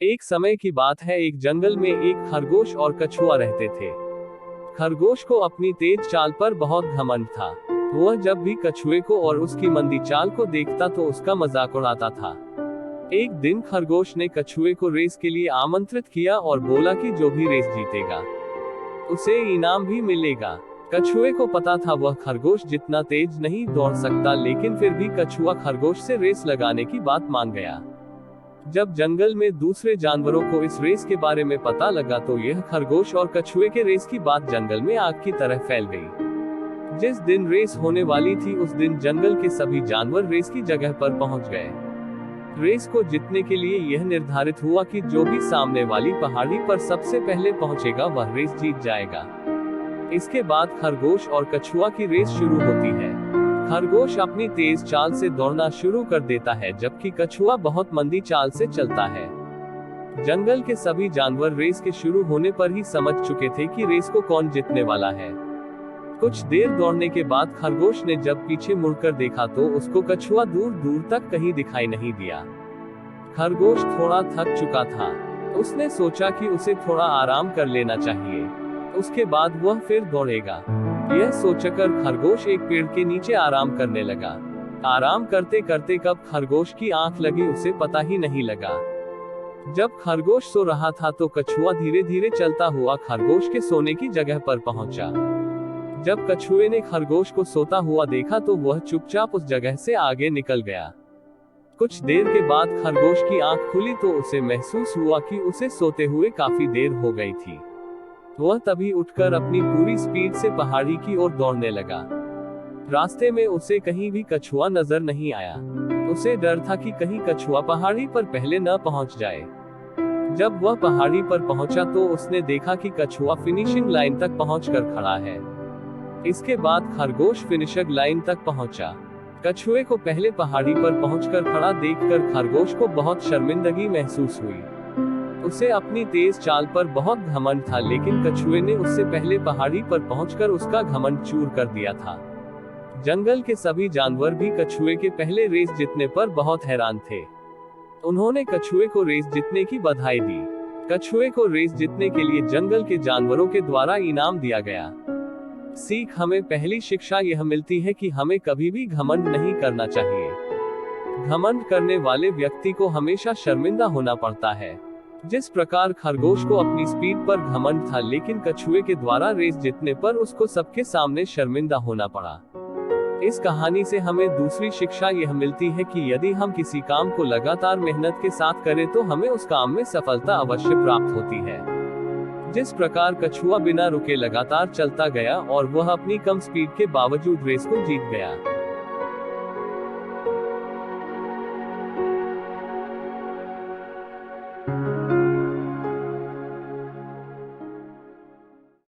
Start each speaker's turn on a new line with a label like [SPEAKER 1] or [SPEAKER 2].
[SPEAKER 1] एक समय की बात है, एक जंगल में एक खरगोश और कछुआ रहते थे। खरगोश को अपनी तेज चाल पर बहुत घमंड था। वह जब भी कछुए को और उसकी मंदी चाल को देखता तो उसका मजाक उड़ाता था। एक दिन खरगोश ने कछुए को रेस के लिए आमंत्रित किया और बोला कि जो भी रेस जीतेगा उसे इनाम भी मिलेगा। कछुए को पता था वह खरगोश जितना तेज नहीं दौड़ सकता, लेकिन फिर भी कछुआ खरगोश से रेस लगाने की बात मान गया। जब जंगल में दूसरे जानवरों को इस रेस के बारे में पता लगा तो यह खरगोश और कछुए के रेस की बात जंगल में आग की तरह फैल गई। जिस दिन रेस होने वाली थी उस दिन जंगल के सभी जानवर रेस की जगह पर पहुंच गए। रेस को जीतने के लिए यह निर्धारित हुआ कि जो भी सामने वाली पहाड़ी पर सबसे पहले पहुंचेगा वह रेस जीत जाएगा। इसके बाद खरगोश और कछुआ की रेस शुरू होती है। खरगोश अपनी तेज चाल से दौड़ना शुरू कर देता है, जबकि कछुआ बहुत मंदी चाल से चलता है। जंगल के सभी जानवर रेस के शुरू होने पर ही समझ चुके थे कि रेस को कौन जीतने वाला है। कुछ देर दौड़ने के बाद खरगोश ने जब पीछे मुड़कर देखा तो उसको कछुआ दूर दूर तक कहीं दिखाई नहीं दिया। खरगोश थोड़ा थक चुका था। उसने सोचा कि उसे थोड़ा आराम कर लेना चाहिए, उसके बाद वह फिर दौड़ेगा। यह सोचकर खरगोश एक पेड़ के नीचे आराम करने लगा। आराम करते करते कब खरगोश की आंख लगी उसे पता ही नहीं लगा। जब खरगोश सो रहा था तो कछुआ धीरे धीरे चलता हुआ खरगोश के सोने की जगह पर पहुंचा। जब कछुए ने खरगोश को सोता हुआ देखा तो वह चुपचाप उस जगह से आगे निकल गया। कुछ देर के बाद खरगोश की आंख खुली तो उसे महसूस हुआ कि उसे सोते हुए काफी देर हो गई थी। वह तभी उठकर अपनी पूरी स्पीड से पहाड़ी की ओर दौड़ने लगा। रास्ते में उसे कहीं भी कछुआ नजर नहीं आया। उसे डर था कि कहीं कछुआ पहाड़ी पर पहले न पहुंच जाए। जब वह पहाड़ी पर पहुंचा तो उसने देखा कि कछुआ फिनिशिंग लाइन तक पहुंचकर खड़ा है। इसके बाद खरगोश फिनिशिंग लाइन तक पहुंचा। कछुए को पहले पहाड़ी पर पहुंचकर खड़ा देखकर खरगोश को बहुत शर्मिंदगी महसूस हुई। उसे अपनी तेज चाल पर बहुत घमंड था, लेकिन कछुए ने उससे पहले पहाड़ी पर पहुंचकर उसका घमंड चूर कर दिया था। जंगल के सभी जानवर भी कछुए के पहले रेस जीतने पर बहुत हैरान थे। उन्होंने कछुए को रेस जीतने की बधाई दी। कछुए को रेस जीतने के लिए जंगल के जानवरों के द्वारा इनाम दिया गया। सीख हमें पहली शिक्षा यह मिलती है कि हमें कभी भी घमंड नहीं करना चाहिए। घमंड करने वाले व्यक्ति को हमेशा शर्मिंदा होना पड़ता है। जिस प्रकार खरगोश को अपनी स्पीड पर घमंड था, लेकिन कछुए के द्वारा रेस जीतने पर उसको सबके सामने शर्मिंदा होना पड़ा। इस कहानी से हमें दूसरी शिक्षा यह मिलती है कि यदि हम किसी काम को लगातार मेहनत के साथ करें तो हमें उस काम में सफलता अवश्य प्राप्त होती है। जिस प्रकार कछुआ बिना रुके लगातार चलता गया और वह अपनी कम स्पीड के बावजूद रेस को जीत गया।